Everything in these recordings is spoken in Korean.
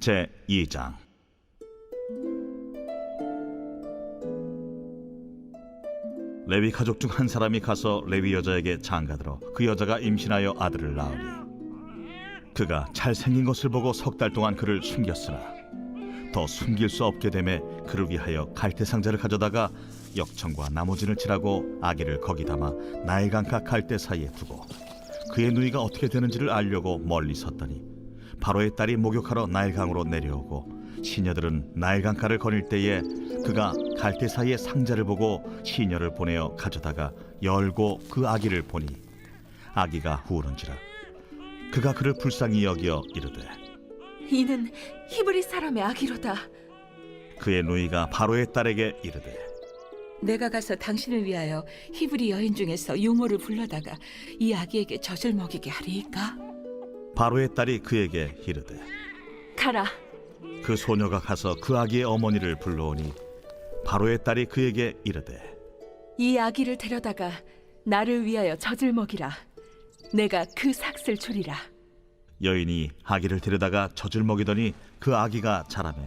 제2장. 레위 가족 중 한 사람이 가서 레위 여자에게 장가들어 그 여자가 임신하여 아들을 낳으니 그가 잘생긴 것을 보고 석 달 동안 그를 숨겼으나 더 숨길 수 없게 되매 그를 위하여 갈대 상자를 가져다가 역청과 나무진을 칠하고 아기를 거기 담아 나일강가 갈대 사이에 두고 그의 누이가 어떻게 되는지를 알려고 멀리 섰더니 바로의 딸이 목욕하러 나일강으로 내려오고 시녀들은 나일강가를 거닐 때에 그가 갈대 사이에 상자를 보고 시녀를 보내어 가져다가 열고 그 아기를 보니 아기가 우는지라 그가 그를 불쌍히 여겨 이르되 이는 히브리 사람의 아기로다. 그의 누이가 바로의 딸에게 이르되 내가 가서 당신을 위하여 히브리 여인 중에서 유모를 불러다가 이 아기에게 젖을 먹이게 하리이까? 바로의 딸이 그에게 이르되 가라. 그 소녀가 가서 그 아기의 어머니를 불러오니 바로의 딸이 그에게 이르되 이 아기를 데려다가 나를 위하여 젖을 먹이라. 내가 그 삭슬 주리라. 여인이 아기를 데려다가 젖을 먹이더니 그 아기가 자라매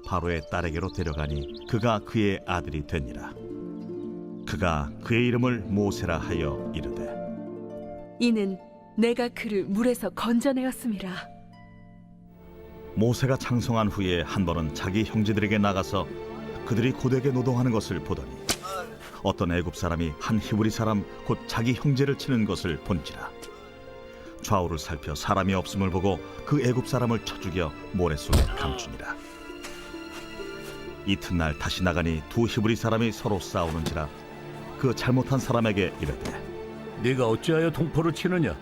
바로의 딸에게로 데려가니 그가 그의 아들이 되니라. 그가 그의 이름을 모세라 하여 이르되 이는 내가 그를 물에서 건져내었음이라. 모세가 장성한 후에 한 번은 자기 형제들에게 나가서 그들이 고되게 노동하는 것을 보더니 어떤 애굽 사람이 한 히브리 사람 곧 자기 형제를 치는 것을 본지라. 좌우를 살펴 사람이 없음을 보고 그 애굽 사람을 쳐 죽여 모래 속에 감추니라. 이튿날 다시 나가니 두 히브리 사람이 서로 싸우는지라. 그 잘못한 사람에게 이르되 네가 어찌하여 동포를 치느냐?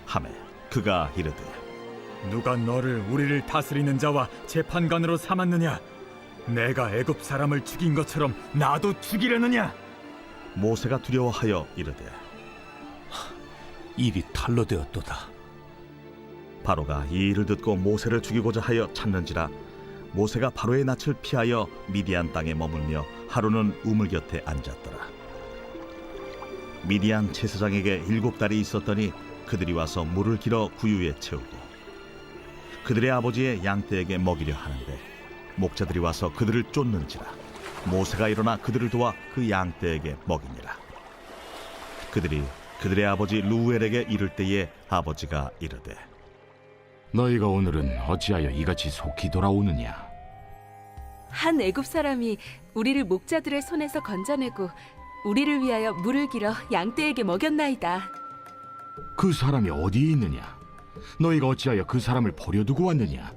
하매 그가 이르되 누가 너를 우리를 다스리는 자와 재판관으로 삼았느냐? 내가 애굽 사람을 죽인 것처럼 나도 죽이려느냐? 모세가 두려워하여 이르되 입이 탈로 되었도다. 바로가 이 일을 듣고 모세를 죽이고자 하여 찾는지라. 모세가 바로의 낯을 피하여 미디안 땅에 머물며 하루는 우물 곁에 앉았더라. 미디안 제사장에게 7달이 있었더니 그들이 와서 물을 길어 구유에 채우고 그들의 아버지의 양떼에게 먹이려 하는데 목자들이 와서 그들을 쫓는지라. 모세가 일어나 그들을 도와 그 양떼에게 먹이니라. 그들이 그들의 아버지 루엘에게 이를 때에 아버지가 이르되 너희가 오늘은 어찌하여 이같이 속히 돌아오느냐? 한 애굽 사람이 우리를 목자들의 손에서 건져내고 우리를 위하여 물을 길어 양떼에게 먹였나이다. 그 사람이 어디에 있느냐? 너희가 어찌하여 그 사람을 버려두고 왔느냐?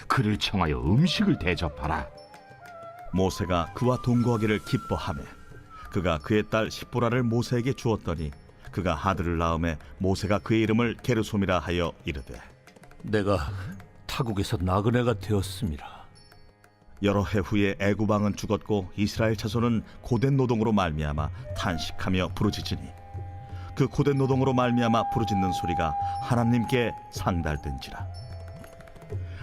그를 청하여 음식을 대접하라. 모세가 그와 동거하기를 기뻐하며 그가 그의 딸 십보라를 모세에게 주었더니 그가 아들을 낳음에 모세가 그의 이름을 게르솜이라 하여 이르되 내가 타국에서 나그네가 되었음이라. 여러 해 후에 애굽 왕은 죽었고 이스라엘 자손은 고된 노동으로 말미암아 탄식하며 부르짖으니 그 고된 노동으로 말미암아 부르짖는 소리가 하나님께 상달된지라.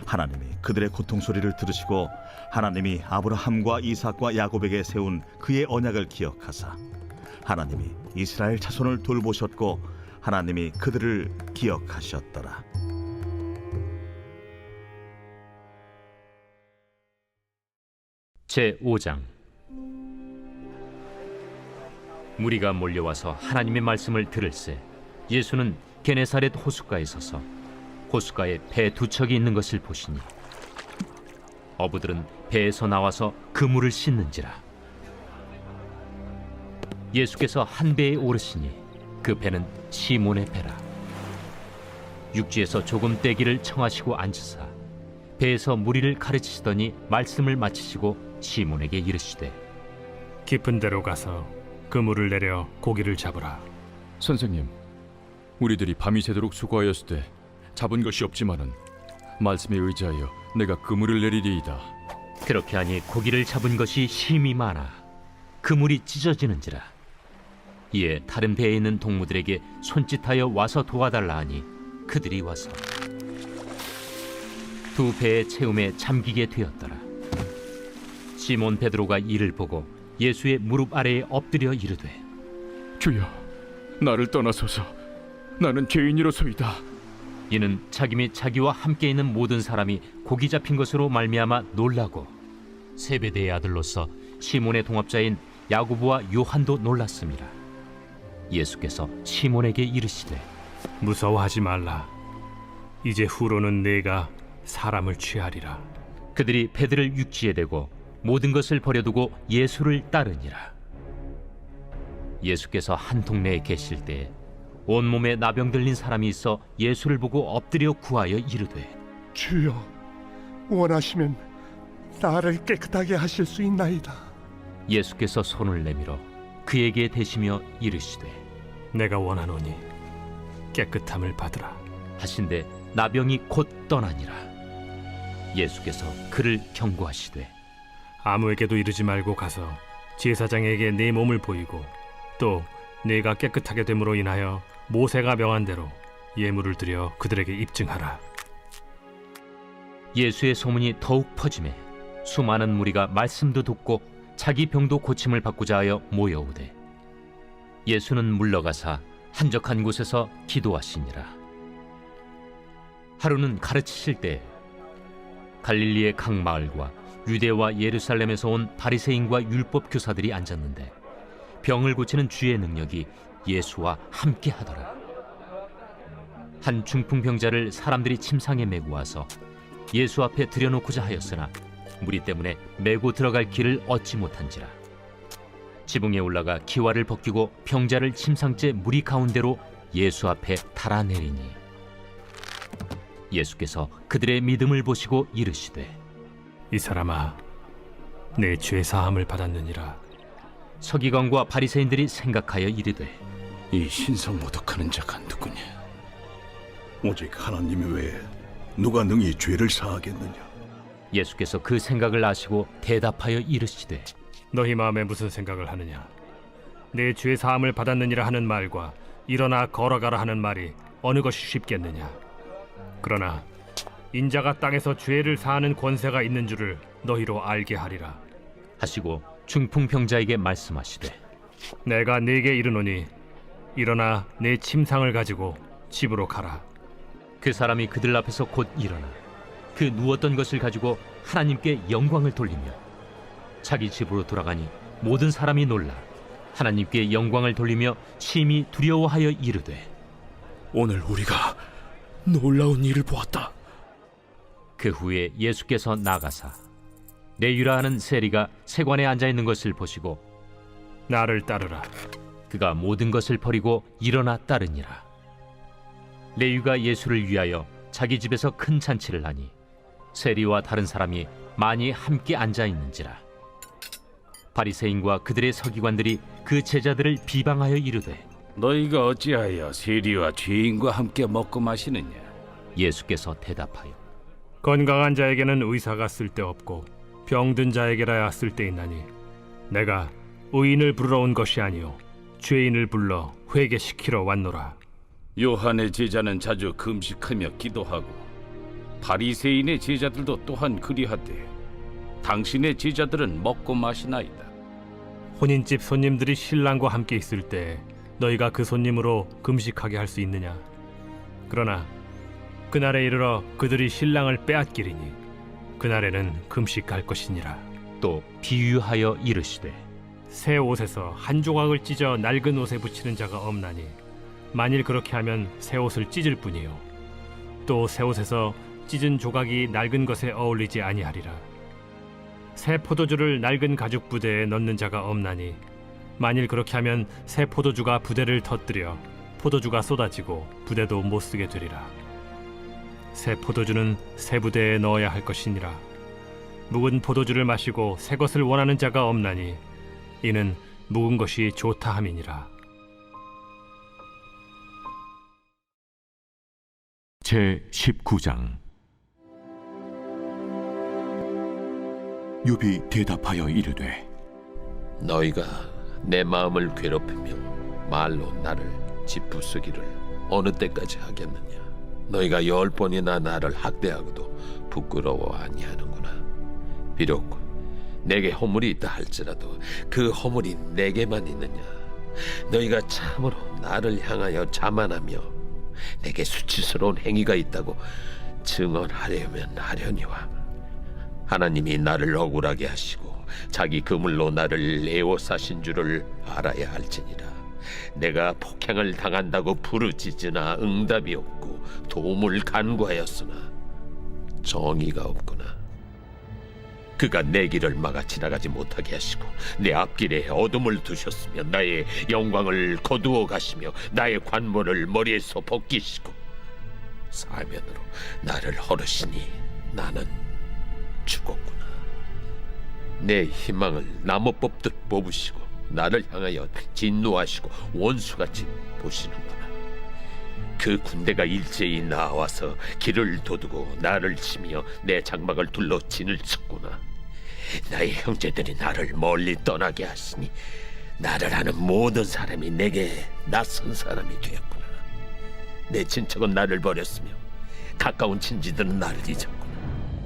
하나님이 그들의 고통 소리를 들으시고 하나님이 아브라함과 이삭과 야곱에게 세운 그의 언약을 기억하사 하나님이 이스라엘 자손을 돌보셨고 하나님이 그들을 기억하셨더라. 제5장. 무리가 몰려와서 하나님의 말씀을 들을새 예수는 게네사렛 호숫가에 서서 호숫가에 배 2척이 있는 것을 보시니 어부들은 배에서 나와서 그물을 씻는지라. 예수께서 한 배에 오르시니 그 배는 시몬의 배라. 육지에서 조금 떼기를 청하시고 앉으사 배에서 무리를 가르치시더니 말씀을 마치시고 시몬에게 이르시되 깊은 데로 가서 그물을 내려 고기를 잡으라. 선생님, 우리들이 밤이 새도록 수고하였을 때 잡은 것이 없지만은 말씀에 의지하여 내가 그물을 내리리이다. 그렇게 하니 고기를 잡은 것이 심히 많아 그물이 찢어지는지라. 이에 다른 배에 있는 동무들에게 손짓하여 와서 도와달라 하니 그들이 와서 두 배의 채움에 잠기게 되었더라. 시몬 베드로가 이를 보고 예수의 무릎 아래에 엎드려 이르되 주여, 나를 떠나소서. 나는 죄인이로소이다. 이는 자기 및 자기와 함께 있는 모든 사람이 고기 잡힌 것으로 말미암아 놀라고 세베대의 아들로서 시몬의 동업자인 야고보와 요한도 놀랐습니다. 예수께서 시몬에게 이르시되 무서워하지 말라. 이제 후로는 내가 사람을 취하리라. 그들이 배들을 육지에 대고 모든 것을 버려두고 예수를 따르니라. 예수께서 한 동네에 계실 때 온몸에 나병 들린 사람이 있어 예수를 보고 엎드려 구하여 이르되 주여, 원하시면 나를 깨끗하게 하실 수 있나이다. 예수께서 손을 내밀어 그에게 대시며 이르시되 내가 원하노니 깨끗함을 받으라. 하신데 나병이 곧 떠나니라. 예수께서 그를 경고하시되 아무에게도 이르지 말고 가서 제사장에게 내 몸을 보이고 또 내가 깨끗하게 됨으로 인하여 모세가 명한 대로 예물을 드려 그들에게 입증하라. 예수의 소문이 더욱 퍼지매 수많은 무리가 말씀도 듣고 자기 병도 고침을 받고자 하여 모여오되 예수는 물러가사 한적한 곳에서 기도하시니라. 하루는 가르치실 때 갈릴리의 각 마을과 유대와 예루살렘에서 온 바리새인과 율법 교사들이 앉았는데 병을 고치는 주의 능력이 예수와 함께 하더라. 한 중풍병자를 사람들이 침상에 메고 와서 예수 앞에 들여놓고자 하였으나 무리 때문에 메고 들어갈 길을 얻지 못한지라. 지붕에 올라가 기와를 벗기고 병자를 침상째 무리 가운데로 예수 앞에 달아내리니 예수께서 그들의 믿음을 보시고 이르시되 이 사람아, 내 죄 사함을 받았느니라. 서기관과 바리새인들이 생각하여 이르되 이 신성 모독하는 자가 누구냐? 오직 하나님 외에 누가 능히 죄를 사하겠느냐? 예수께서 그 생각을 아시고 대답하여 이르시되 너희 마음에 무슨 생각을 하느냐? 내 죄 사함을 받았느니라 하는 말과 일어나 걸어가라 하는 말이 어느 것이 쉽겠느냐? 그러나 인자가 땅에서 죄를 사하는 권세가 있는 줄을 너희로 알게 하리라. 하시고 중풍병자에게 말씀하시되 내가 네게 이르노니 일어나 내 침상을 가지고 집으로 가라. 그 사람이 그들 앞에서 곧 일어나 그 누웠던 것을 가지고 하나님께 영광을 돌리며 자기 집으로 돌아가니 모든 사람이 놀라 하나님께 영광을 돌리며 심히 두려워하여 이르되 오늘 우리가 놀라운 일을 보았다. 그 후에 예수께서 나가사 레위라 하는 세리가 세관에 앉아있는 것을 보시고 나를 따르라. 그가 모든 것을 버리고 일어나 따르니라. 레위가 예수를 위하여 자기 집에서 큰 잔치를 하니 세리와 다른 사람이 많이 함께 앉아있는지라. 바리새인과 그들의 서기관들이 그 제자들을 비방하여 이르되 너희가 어찌하여 세리와 죄인과 함께 먹고 마시느냐? 예수께서 대답하여 건강한 자에게는 의사가 쓸데없고 병든 자에게라야 쓸데있나니 내가 의인을 부르러 온 것이 아니요 죄인을 불러 회개시키러 왔노라. 요한의 제자는 자주 금식하며 기도하고 바리새인의 제자들도 또한 그리하되 당신의 제자들은 먹고 마시나이다. 혼인집 손님들이 신랑과 함께 있을 때 너희가 그 손님으로 금식하게 할 수 있느냐? 그러나 그날에 이르러 그들이 신랑을 빼앗기리니 그날에는 금식할 것이니라. 또 비유하여 이르시되 새 옷에서 한 조각을 찢어 낡은 옷에 붙이는 자가 없나니 만일 그렇게 하면 새 옷을 찢을 뿐이요 또 새 옷에서 찢은 조각이 낡은 것에 어울리지 아니하리라. 새 포도주를 낡은 가죽 부대에 넣는 자가 없나니 만일 그렇게 하면 새 포도주가 부대를 터뜨려 포도주가 쏟아지고 부대도 못 쓰게 되리라. 새 포도주는 새 부대에 넣어야 할 것이니라. 묵은 포도주를 마시고 새 것을 원하는 자가 없나니 이는 묵은 것이 좋다 함이니라. 제 19장. 욥이 대답하여 이르되 너희가 내 마음을 괴롭히며 말로 나를 짓부수기를 어느 때까지 하겠느냐? 너희가 10번이나 나를 학대하고도 부끄러워 아니하는구나. 비록 내게 허물이 있다 할지라도 그 허물이 내게만 있느냐? 너희가 참으로 나를 향하여 자만하며 내게 수치스러운 행위가 있다고 증언하려면 하려니와 하나님이 나를 억울하게 하시고 자기 그물로 나를 에워싸신 줄을 알아야 할지니라. 내가 폭행을 당한다고 부르짖으나 응답이 없고 도움을 간구하였으나 정의가 없구나. 그가 내 길을 막아 지나가지 못하게 하시고 내 앞길에 어둠을 두셨으며 나의 영광을 거두어 가시며 나의 관모를 머리에서 벗기시고 사면으로 나를 허르시니 나는 죽었구나. 내 희망을 나무 뽑듯 뽑으시고 나를 향하여 진노하시고 원수같이 보시는구나. 그 군대가 일제히 나와서 길을 도두고 나를 치며 내 장막을 둘러 진을 쳤구나. 나의 형제들이 나를 멀리 떠나게 하시니 나를 아는 모든 사람이 내게 낯선 사람이 되었구나. 내 친척은 나를 버렸으며 가까운 친지들은 나를 잊었구나.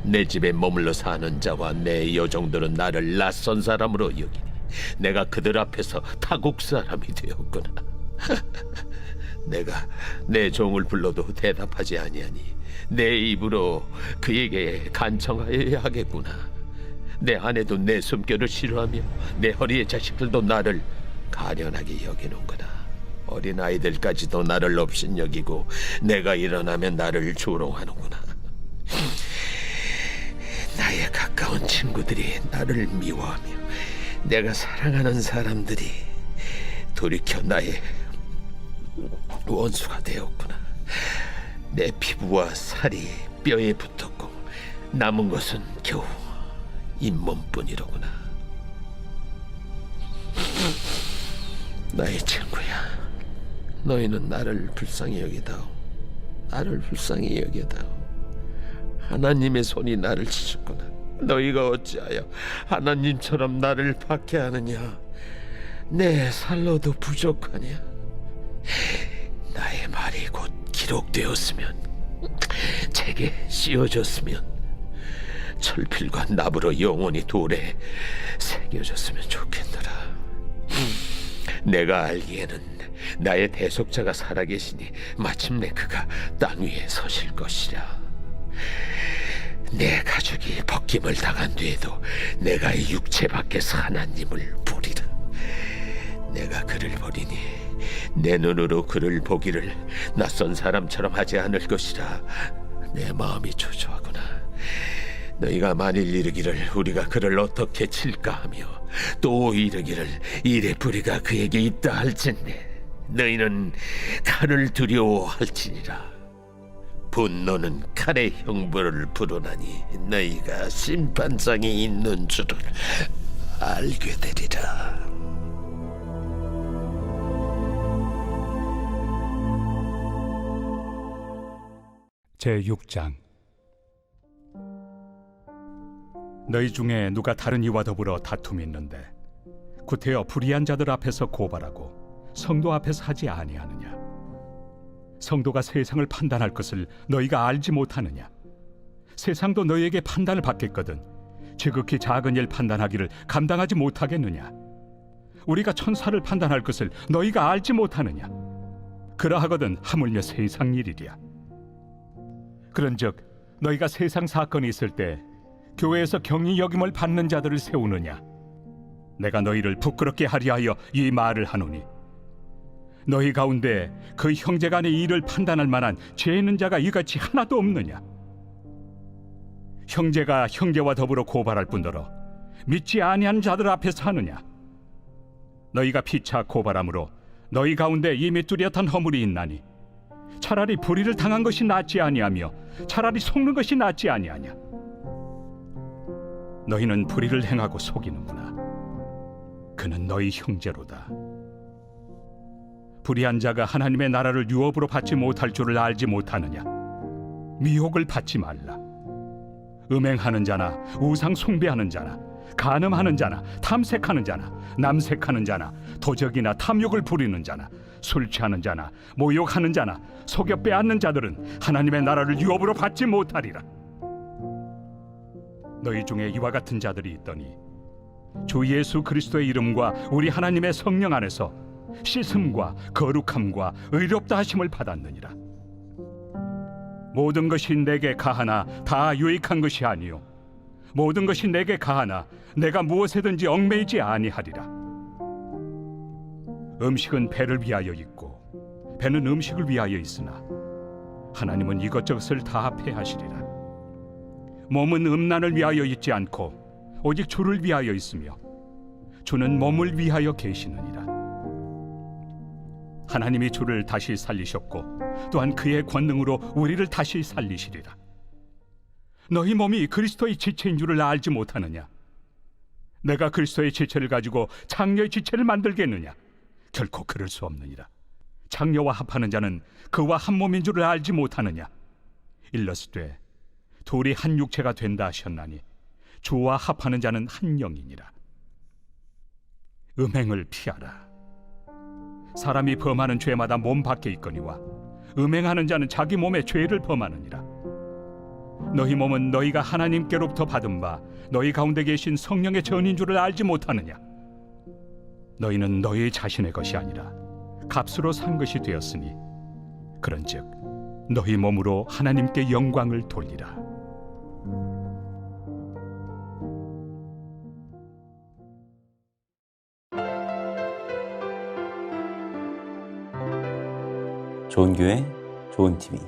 내 집에 머물러 사는 자와 내 여종들은 나를 낯선 사람으로 여기니 내가 그들 앞에서 타국 사람이 되었구나. 내가 내 종을 불러도 대답하지 아니하니 내 입으로 그에게 간청하여야 하겠구나. 내 아내도 내 숨결을 싫어하며 내 허리의 자식들도 나를 가련하게 여기는구나. 어린아이들까지도 나를 업신여기고 내가 일어나면 나를 조롱하는구나. 나의 가까운 친구들이 나를 미워하며 내가 사랑하는 사람들이 돌이켜 나의 원수가 되었구나. 내 피부와 살이 뼈에 붙었고 남은 것은 겨우 잇몸뿐이로구나. 나의 친구야, 너희는 나를 불쌍히 여기다오. 나를 불쌍히 여기다오. 하나님의 손이 나를 치셨구나. 너희가 어찌하여 하나님처럼 나를 박해하느냐? 내 살로도 부족하냐? 나의 말이 곧 기록되었으면, 책에 씌워졌으면, 철필과 납으로 영원히 돌에 새겨졌으면 좋겠노라. 내가 알기에는 나의 대속자가 살아계시니 마침내 그가 땅 위에 서실 것이라. 내 가족이 벗김을 당한 뒤에도 내가 이 육체 밖에서 하나님을 보리라. 내가 그를 보리니 내 눈으로 그를 보기를 낯선 사람처럼 하지 않을 것이라. 내 마음이 초조하구나. 너희가 만일 이르기를 우리가 그를 어떻게 칠까 하며 또 이르기를 이래 뿌리가 그에게 있다 할진대 너희는 칼을 두려워할지니라. 분노는 칼의 형벌을 부르나니 너희가 심판장이 있는 줄을 알게 되리라. 제6장. 너희 중에 누가 다른 이와 더불어 다툼이 있는데 구태여 불의한 자들 앞에서 고발하고 성도 앞에서 하지 아니하느냐? 성도가 세상을 판단할 것을 너희가 알지 못하느냐? 세상도 너희에게 판단을 받겠거든 지극히 작은 일 판단하기를 감당하지 못하겠느냐? 우리가 천사를 판단할 것을 너희가 알지 못하느냐? 그러하거든 하물며 세상 일이랴. 그런즉 너희가 세상 사건이 있을 때 교회에서 경히 여김을 받는 자들을 세우느냐? 내가 너희를 부끄럽게 하려 하여 이 말을 하노니 너희 가운데 그 형제간의 일을 판단할 만한 죄 있는 자가 이같이 하나도 없느냐? 형제가 형제와 더불어 고발할 뿐더러 믿지 아니한 자들 앞에서 하느냐? 너희가 피차 고발함으로 너희 가운데 이미 뚜렷한 허물이 있나니 차라리 불의를 당한 것이 낫지 아니하며 차라리 속는 것이 낫지 아니하냐? 너희는 불의를 행하고 속이는구나. 그는 너희 형제로다. 불의한 자가 하나님의 나라를 유업으로 받지 못할 줄을 알지 못하느냐? 미혹을 받지 말라. 음행하는 자나 우상 숭배하는 자나 간음하는 자나 탐색하는 자나 남색하는 자나 도적이나 탐욕을 부리는 자나 술 취하는 자나 모욕하는 자나 속여 빼앗는 자들은 하나님의 나라를 유업으로 받지 못하리라. 너희 중에 이와 같은 자들이 있더니 주 예수 그리스도의 이름과 우리 하나님의 성령 안에서 씻음과 거룩함과 의롭다 하심을 받았느니라. 모든 것이 내게 가하나 다 유익한 것이 아니요 모든 것이 내게 가하나 내가 무엇에든지 얽매이지 아니하리라. 음식은 배를 위하여 있고 배는 음식을 위하여 있으나 하나님은 이것저것을 다 합해하시리라. 몸은 음란을 위하여 있지 않고 오직 주를 위하여 있으며 주는 몸을 위하여 계시느니라. 하나님이 주를 다시 살리셨고 또한 그의 권능으로 우리를 다시 살리시리라. 너희 몸이 그리스도의 지체인 줄을 알지 못하느냐? 내가 그리스도의 지체를 가지고 장녀의 지체를 만들겠느냐? 결코 그럴 수 없느니라. 장녀와 합하는 자는 그와 한 몸인 줄을 알지 못하느냐? 일러스되 둘이 한 육체가 된다 하셨나니 주와 합하는 자는 한 영이니라. 음행을 피하라. 사람이 범하는 죄마다 몸 밖에 있거니와 음행하는 자는 자기 몸에 죄를 범하느니라. 너희 몸은 너희가 하나님께로부터 받은 바 너희 가운데 계신 성령의 전인 줄을 알지 못하느냐? 너희는 너희 자신의 것이 아니라 값으로 산 것이 되었으니 그런즉 너희 몸으로 하나님께 영광을 돌리라. 좋은 교회, 좋은 TV